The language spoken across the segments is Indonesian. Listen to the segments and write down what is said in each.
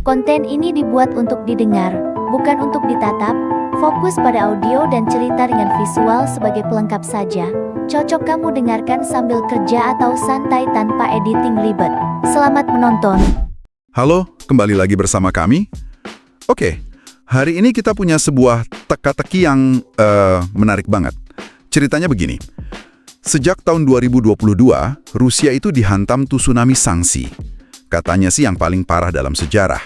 Konten ini dibuat untuk didengar, bukan untuk ditatap. Fokus pada audio dan cerita dengan visual sebagai pelengkap saja. Cocok kamu dengarkan sambil kerja atau santai tanpa editing ribet. Selamat menonton. Halo, kembali lagi bersama kami. Oke, hari ini kita punya sebuah teka-teki yang menarik banget. Ceritanya begini. Sejak tahun 2022, Rusia itu dihantam tsunami sanksi. Katanya sih yang paling parah dalam sejarah.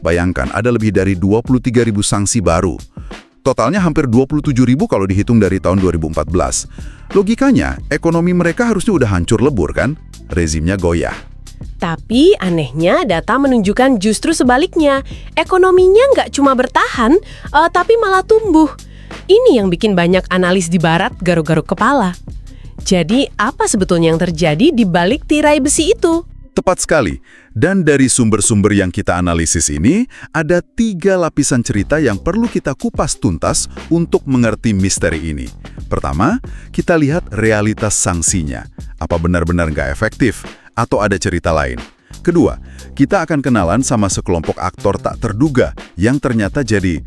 Bayangkan, ada lebih dari 23.000 sanksi baru. Totalnya hampir 27.000 kalau dihitung dari tahun 2014. Logikanya, ekonomi mereka harusnya udah hancur lebur kan? Rezimnya goyah. Tapi anehnya data menunjukkan justru sebaliknya. Ekonominya nggak cuma bertahan, tapi malah tumbuh. Ini yang bikin banyak analis di barat garuk-garuk kepala. Jadi apa sebetulnya yang terjadi di balik tirai besi itu? Tepat sekali. Dan dari sumber-sumber yang kita analisis ini, ada 3 lapisan cerita yang perlu kita kupas tuntas untuk mengerti misteri ini. Pertama, kita lihat realitas sanksinya. Apa benar-benar nggak efektif? Atau ada cerita lain? Kedua, kita akan kenalan sama sekelompok aktor tak terduga yang ternyata jadi,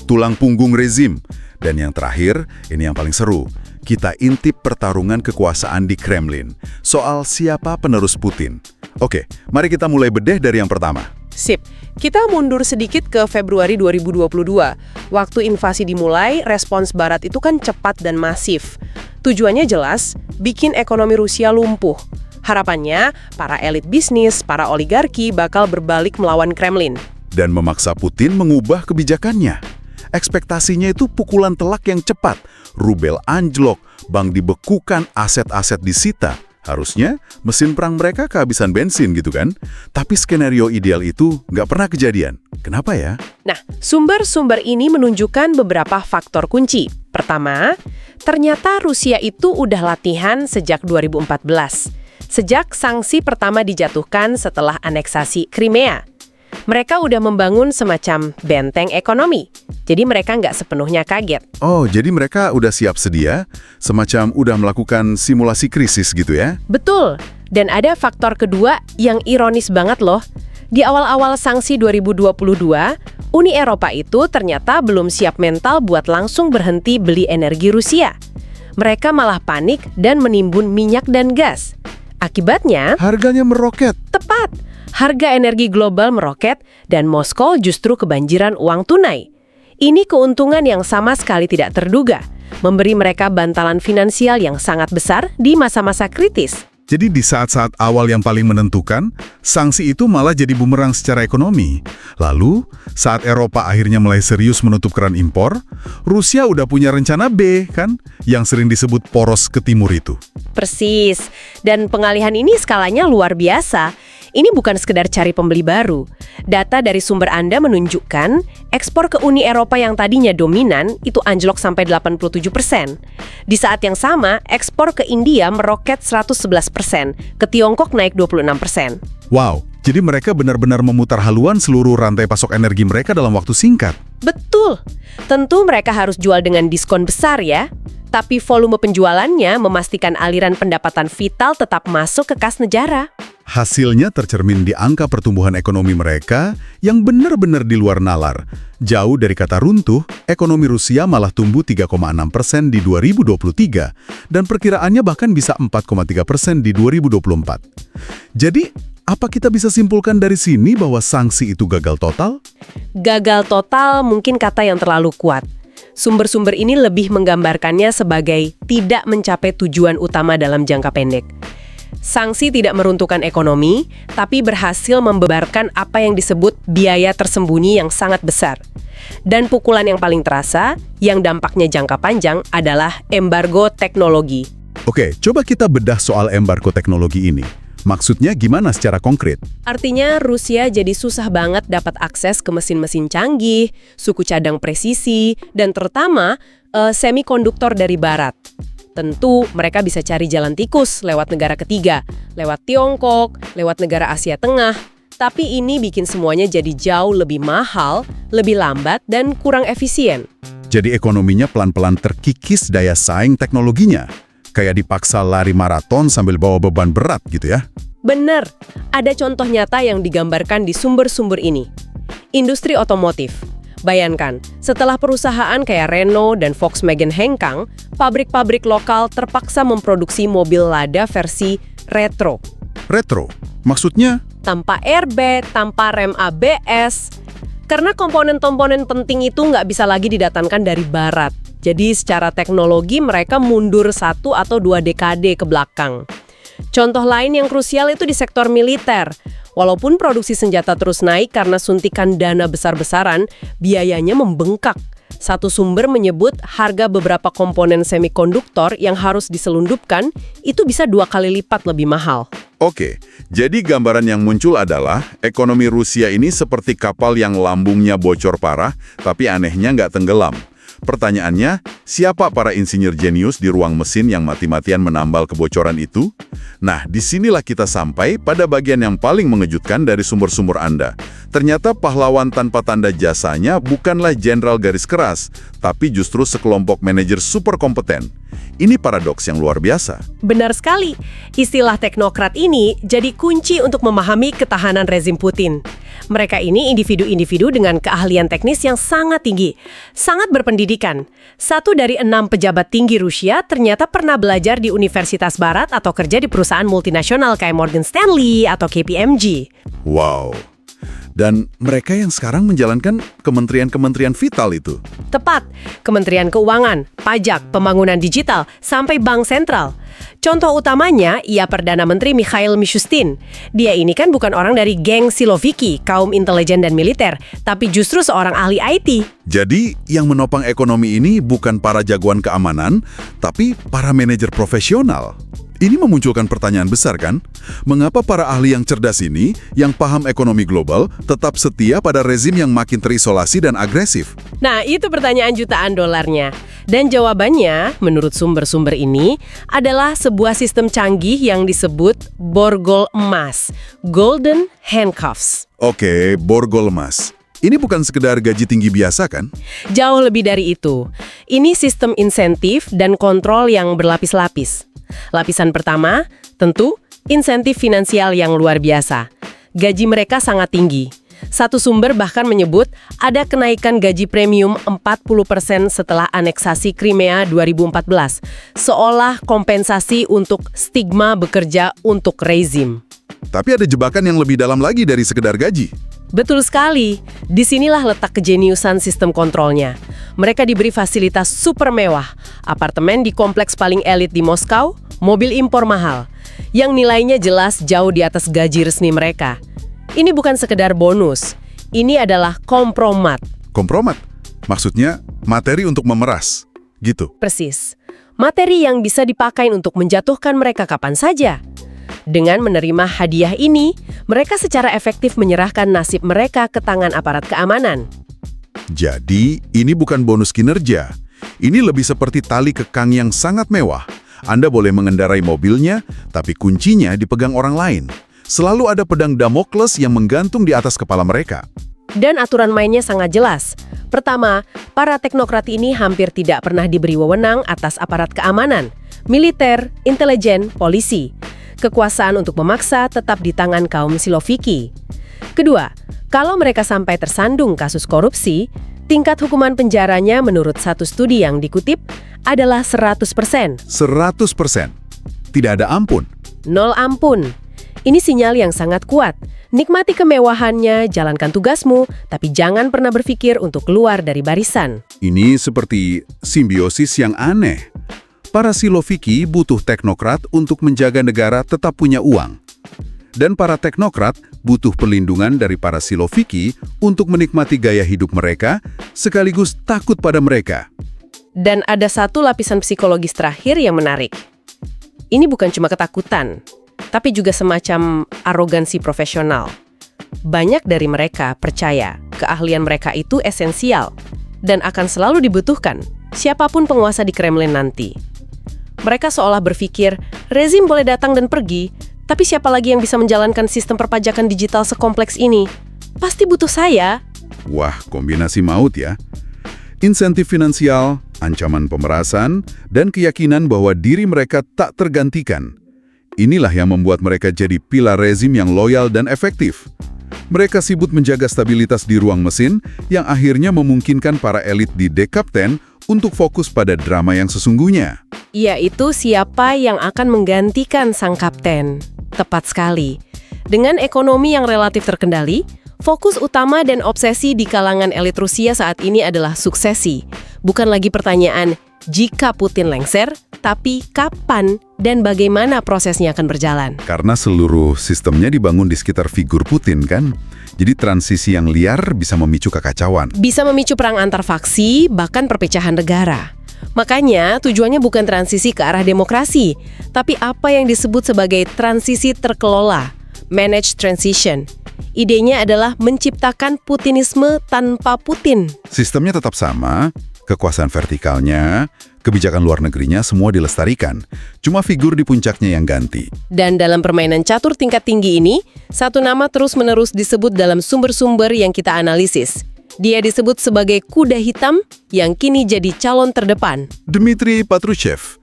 tulang punggung rezim. Dan yang terakhir, ini yang paling seru. Kita intip pertarungan kekuasaan di Kremlin. Soal siapa penerus Putin. Oke, mari kita mulai bedeh dari yang pertama. Sip, kita mundur sedikit ke Februari 2022. Waktu invasi dimulai, respons Barat itu kan cepat dan masif. Tujuannya jelas, bikin ekonomi Rusia lumpuh. Harapannya, para elit bisnis, para oligarki bakal berbalik melawan Kremlin. Dan memaksa Putin mengubah kebijakannya. Ekspektasinya itu pukulan telak yang cepat. Rubel anjlok, bank dibekukan, aset-aset disita. Harusnya mesin perang mereka kehabisan bensin gitu kan? Tapi skenario ideal itu nggak pernah kejadian. Kenapa ya? Nah, sumber-sumber ini menunjukkan beberapa faktor kunci. Pertama, ternyata Rusia itu udah latihan sejak 2014. Sejak sanksi pertama dijatuhkan setelah aneksasi Crimea. Mereka udah membangun semacam benteng ekonomi. Jadi mereka nggak sepenuhnya kaget. Oh, jadi mereka udah siap sedia, semacam udah melakukan simulasi krisis gitu ya? Betul. Dan ada faktor kedua yang ironis banget loh. Di awal-awal sanksi 2022, Uni Eropa itu ternyata belum siap mental buat langsung berhenti beli energi Rusia. Mereka malah panik dan menimbun minyak dan gas. Akibatnya, harganya meroket. Tepat. Harga energi global meroket dan Moskow justru kebanjiran uang tunai. Ini keuntungan yang sama sekali tidak terduga, memberi mereka bantalan finansial yang sangat besar di masa-masa kritis. Jadi di saat-saat awal yang paling menentukan, sanksi itu malah jadi bumerang secara ekonomi. Lalu, saat Eropa akhirnya mulai serius menutup keran impor, Rusia udah punya rencana B, kan? Yang sering disebut poros ke timur itu. Persis. Dan pengalihan ini skalanya luar biasa. Ini bukan sekedar cari pembeli baru. Data dari sumber Anda menunjukkan ekspor ke Uni Eropa yang tadinya dominan itu anjlok sampai 87%. Di saat yang sama, ekspor ke India meroket 111%, ke Tiongkok naik 26%. Wow, jadi mereka benar-benar memutar haluan seluruh rantai pasok energi mereka dalam waktu singkat. Betul. Tentu mereka harus jual dengan diskon besar ya. Tapi volume penjualannya memastikan aliran pendapatan vital tetap masuk ke kas negara. Hasilnya tercermin di angka pertumbuhan ekonomi mereka yang benar-benar di luar nalar. Jauh dari kata runtuh, ekonomi Rusia malah tumbuh 3,6% di 2023 dan perkiraannya bahkan bisa 4,3% di 2024. Jadi, apa kita bisa simpulkan dari sini bahwa sanksi itu gagal total? Gagal total mungkin kata yang terlalu kuat. Sumber-sumber ini lebih menggambarkannya sebagai tidak mencapai tujuan utama dalam jangka pendek. Sanksi tidak meruntuhkan ekonomi, tapi berhasil membebarkan apa yang disebut biaya tersembunyi yang sangat besar. Dan pukulan yang paling terasa, yang dampaknya jangka panjang, adalah embargo teknologi. Oke, coba kita bedah soal embargo teknologi ini. Maksudnya gimana secara konkret? Artinya Rusia jadi susah banget dapat akses ke mesin-mesin canggih, suku cadang presisi, dan terutama semikonduktor dari Barat. Tentu mereka bisa cari jalan tikus lewat negara ketiga, lewat Tiongkok, lewat negara Asia Tengah. Tapi ini bikin semuanya jadi jauh lebih mahal, lebih lambat, dan kurang efisien. Jadi ekonominya pelan-pelan terkikis daya saing teknologinya. Kayak dipaksa lari maraton sambil bawa beban berat gitu ya? Bener, ada contoh nyata yang digambarkan di sumber-sumber ini. Industri otomotif. Bayangkan, setelah perusahaan kayak Renault dan Volkswagen hengkang, pabrik-pabrik lokal terpaksa memproduksi mobil Lada versi retro. Retro? Maksudnya? Tanpa airbag, tanpa rem ABS. Karena komponen-komponen penting itu nggak bisa lagi didatangkan dari barat. Jadi secara teknologi mereka mundur 1 atau 2 dekade ke belakang. Contoh lain yang krusial itu di sektor militer. Walaupun produksi senjata terus naik karena suntikan dana besar-besaran, biayanya membengkak. Satu sumber menyebut harga beberapa komponen semikonduktor yang harus diselundupkan itu bisa 2 kali lipat lebih mahal. Oke, jadi gambaran yang muncul adalah ekonomi Rusia ini seperti kapal yang lambungnya bocor parah, tapi anehnya nggak tenggelam. Pertanyaannya, siapa para insinyur jenius di ruang mesin yang mati-matian menambal kebocoran itu? Nah, disinilah kita sampai pada bagian yang paling mengejutkan dari sumber-sumber Anda. Ternyata pahlawan tanpa tanda jasanya bukanlah jenderal garis keras, tapi justru sekelompok manajer super kompeten. Ini paradoks yang luar biasa. Benar sekali. Istilah teknokrat ini jadi kunci untuk memahami ketahanan rezim Putin. Mereka ini individu-individu dengan keahlian teknis yang sangat tinggi, sangat berpendidikan. 1 dari 6 pejabat tinggi Rusia ternyata pernah belajar di Universitas Barat atau kerja di perusahaan multinasional kayak Morgan Stanley atau KPMG. Wow. Dan mereka yang sekarang menjalankan kementerian-kementerian vital itu. Tepat, Kementerian Keuangan, Pajak, Pembangunan Digital, sampai Bank Sentral. Contoh utamanya, ia Perdana Menteri Mikhail Mishustin. Dia ini kan bukan orang dari geng Siloviki, kaum intelijen dan militer, tapi justru seorang ahli IT. Jadi, yang menopang ekonomi ini bukan para jagoan keamanan, tapi para manajer profesional. Ini memunculkan pertanyaan besar kan? Mengapa para ahli yang cerdas ini, yang paham ekonomi global, tetap setia pada rezim yang makin terisolasi dan agresif? Nah, itu pertanyaan jutaan dolarnya. Dan jawabannya, menurut sumber-sumber ini, adalah sebuah sistem canggih yang disebut borgol emas, golden handcuffs. Oke, borgol emas. Ini bukan sekedar gaji tinggi biasa kan? Jauh lebih dari itu. Ini sistem insentif dan kontrol yang berlapis-lapis. Lapisan pertama, tentu, insentif finansial yang luar biasa. Gaji mereka sangat tinggi. Satu sumber bahkan menyebut ada kenaikan gaji premium 40% setelah aneksasi Crimea 2014, seolah kompensasi untuk stigma bekerja untuk rezim. Tapi ada jebakan yang lebih dalam lagi dari sekedar gaji. Betul sekali. Disinilah letak kejeniusan sistem kontrolnya. Mereka diberi fasilitas super mewah, apartemen di kompleks paling elit di Moskow, mobil impor mahal, yang nilainya jelas jauh di atas gaji resmi mereka. Ini bukan sekedar bonus, ini adalah kompromat. Kompromat? Maksudnya materi untuk memeras, gitu? Persis. Materi yang bisa dipakai untuk menjatuhkan mereka kapan saja. Dengan menerima hadiah ini, mereka secara efektif menyerahkan nasib mereka ke tangan aparat keamanan. Jadi, ini bukan bonus kinerja. Ini lebih seperti tali kekang yang sangat mewah. Anda boleh mengendarai mobilnya, tapi kuncinya dipegang orang lain. Selalu ada pedang Damokles yang menggantung di atas kepala mereka. Dan aturan mainnya sangat jelas. Pertama, para teknokrat ini hampir tidak pernah diberi wewenang atas aparat keamanan, militer, intelijen, polisi. Kekuasaan untuk memaksa tetap di tangan kaum Siloviki. Kedua, kalau mereka sampai tersandung kasus korupsi, tingkat hukuman penjaranya menurut satu studi yang dikutip adalah 100%. 100%. Tidak ada ampun. Nol ampun. Ini sinyal yang sangat kuat. Nikmati kemewahannya, jalankan tugasmu, tapi jangan pernah berpikir untuk keluar dari barisan. Ini seperti simbiosis yang aneh. Para Siloviki butuh teknokrat untuk menjaga negara tetap punya uang. Dan para teknokrat butuh perlindungan dari para Siloviki untuk menikmati gaya hidup mereka, sekaligus takut pada mereka. Dan ada satu lapisan psikologis terakhir yang menarik. Ini bukan cuma ketakutan, tapi juga semacam arogansi profesional. Banyak dari mereka percaya keahlian mereka itu esensial dan akan selalu dibutuhkan siapapun penguasa di Kremlin nanti. Mereka seolah berpikir, rezim boleh datang dan pergi, tapi siapa lagi yang bisa menjalankan sistem perpajakan digital sekompleks ini? Pasti butuh saya. Wah, kombinasi maut ya. Insentif finansial, ancaman pemerasan, dan keyakinan bahwa diri mereka tak tergantikan. Inilah yang membuat mereka jadi pilar rezim yang loyal dan efektif. Mereka sibuk menjaga stabilitas di ruang mesin yang akhirnya memungkinkan para elit di Dekapten untuk fokus pada drama yang sesungguhnya. Yaitu siapa yang akan menggantikan sang kapten. Tepat sekali. Dengan ekonomi yang relatif terkendali, fokus utama dan obsesi di kalangan elit Rusia saat ini adalah suksesi. Bukan lagi pertanyaan jika Putin lengser, tapi kapan dan bagaimana prosesnya akan berjalan. Karena seluruh sistemnya dibangun di sekitar figur Putin kan? Jadi transisi yang liar bisa memicu kekacauan. Bisa memicu perang antar faksi, bahkan perpecahan negara. Makanya tujuannya bukan transisi ke arah demokrasi, tapi apa yang disebut sebagai transisi terkelola, managed transition. Idenya adalah menciptakan Putinisme tanpa Putin. Sistemnya tetap sama, kekuasaan vertikalnya, kebijakan luar negerinya semua dilestarikan. Cuma figur di puncaknya yang ganti. Dan dalam permainan catur tingkat tinggi ini, satu nama terus-menerus disebut dalam sumber-sumber yang kita analisis. Dia disebut sebagai kuda hitam yang kini jadi calon terdepan. Dmitry Patrushev,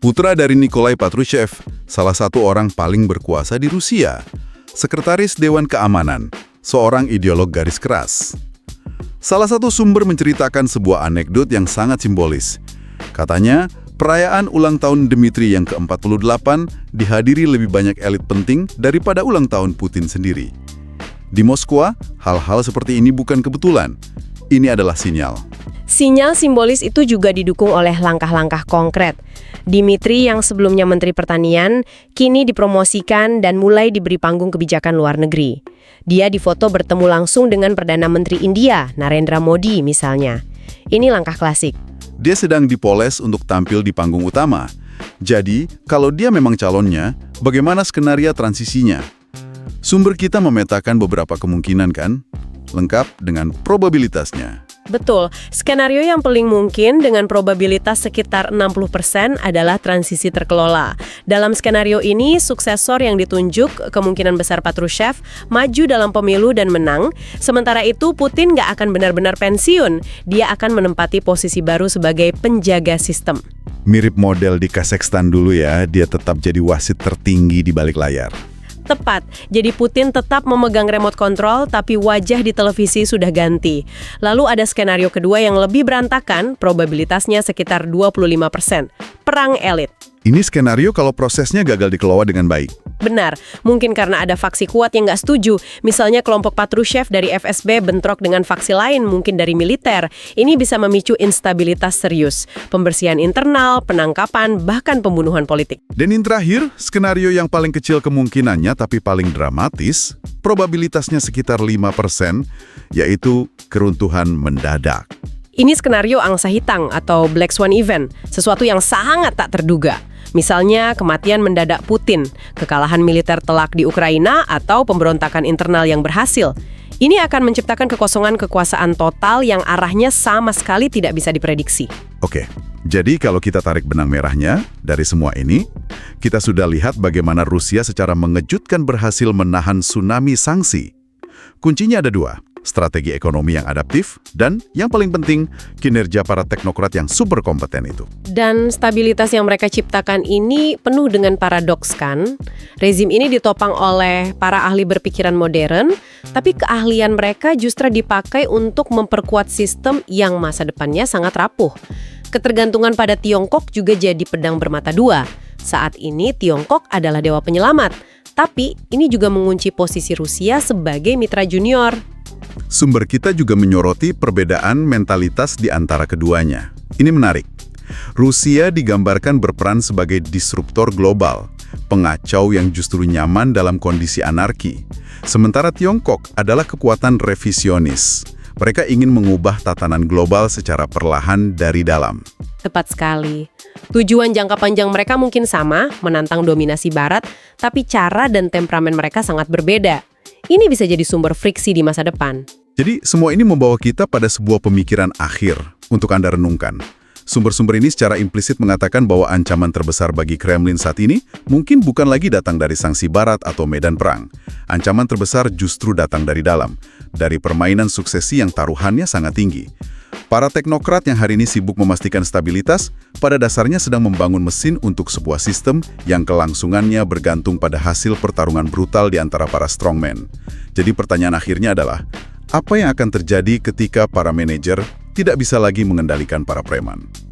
putra dari Nikolai Patrushev, salah satu orang paling berkuasa di Rusia. Sekretaris Dewan Keamanan, seorang ideolog garis keras. Salah satu sumber menceritakan sebuah anekdot yang sangat simbolis. Katanya, perayaan ulang tahun Dmitry yang ke-48 dihadiri lebih banyak elit penting daripada ulang tahun Putin sendiri. Di Moskwa, hal-hal seperti ini bukan kebetulan. Ini adalah sinyal. Sinyal simbolis itu juga didukung oleh langkah-langkah konkret. Dmitry yang sebelumnya Menteri Pertanian, kini dipromosikan dan mulai diberi panggung kebijakan luar negeri. Dia difoto bertemu langsung dengan Perdana Menteri India, Narendra Modi misalnya. Ini langkah klasik. Dia sedang dipoles untuk tampil di panggung utama. Jadi, kalau dia memang calonnya, bagaimana skenario transisinya? Sumber kita memetakan beberapa kemungkinan kan? Lengkap dengan probabilitasnya. Betul, skenario yang paling mungkin dengan probabilitas sekitar 60% adalah transisi terkelola. Dalam skenario ini, suksesor yang ditunjuk, kemungkinan besar Patrushev, maju dalam pemilu dan menang. Sementara itu, Putin nggak akan benar-benar pensiun. Dia akan menempati posisi baru sebagai penjaga sistem. Mirip model di Kazakhstan dulu ya, dia tetap jadi wasit tertinggi di balik layar. Tepat, jadi Putin tetap memegang remote control tapi wajah di televisi sudah ganti. Lalu ada skenario kedua yang lebih berantakan, probabilitasnya sekitar 25%. Perang elit. Ini skenario kalau prosesnya gagal dikelola dengan baik. Benar, mungkin karena ada faksi kuat yang nggak setuju. Misalnya kelompok Patrushev dari FSB bentrok dengan faksi lain, mungkin dari militer. Ini bisa memicu instabilitas serius. Pembersihan internal, penangkapan, bahkan pembunuhan politik. Dan yang terakhir, skenario yang paling kecil kemungkinannya tapi paling dramatis, probabilitasnya sekitar 5%, yaitu keruntuhan mendadak. Ini skenario angsa hitam atau Black Swan event, sesuatu yang sangat tak terduga. Misalnya kematian mendadak Putin, kekalahan militer telak di Ukraina, atau pemberontakan internal yang berhasil. Ini akan menciptakan kekosongan kekuasaan total yang arahnya sama sekali tidak bisa diprediksi. Oke, jadi kalau kita tarik benang merahnya dari semua ini, kita sudah lihat bagaimana Rusia secara mengejutkan berhasil menahan tsunami sanksi. Kuncinya ada dua. Strategi ekonomi yang adaptif, dan yang paling penting, kinerja para teknokrat yang super kompeten itu. Dan stabilitas yang mereka ciptakan ini penuh dengan paradoks kan? Rezim ini ditopang oleh para ahli berpikiran modern, tapi keahlian mereka justru dipakai untuk memperkuat sistem yang masa depannya sangat rapuh. Ketergantungan pada Tiongkok juga jadi pedang bermata dua. Saat ini Tiongkok adalah dewa penyelamat, tapi ini juga mengunci posisi Rusia sebagai mitra junior. Sumber kita juga menyoroti perbedaan mentalitas di antara keduanya. Ini menarik. Rusia digambarkan berperan sebagai disruptor global, pengacau yang justru nyaman dalam kondisi anarki. Sementara Tiongkok adalah kekuatan revisionis. Mereka ingin mengubah tatanan global secara perlahan dari dalam. Tepat sekali. Tujuan jangka panjang mereka mungkin sama, menantang dominasi Barat, tapi cara dan temperamen mereka sangat berbeda. Ini bisa jadi sumber friksi di masa depan. Jadi semua ini membawa kita pada sebuah pemikiran akhir untuk Anda renungkan. Sumber-sumber ini secara implisit mengatakan bahwa ancaman terbesar bagi Kremlin saat ini mungkin bukan lagi datang dari sanksi barat atau medan perang. Ancaman terbesar justru datang dari dalam, dari permainan suksesi yang taruhannya sangat tinggi. Para teknokrat yang hari ini sibuk memastikan stabilitas, pada dasarnya sedang membangun mesin untuk sebuah sistem yang kelangsungannya bergantung pada hasil pertarungan brutal di antara para strongman. Jadi pertanyaan akhirnya adalah, apa yang akan terjadi ketika para manajer tidak bisa lagi mengendalikan para preman?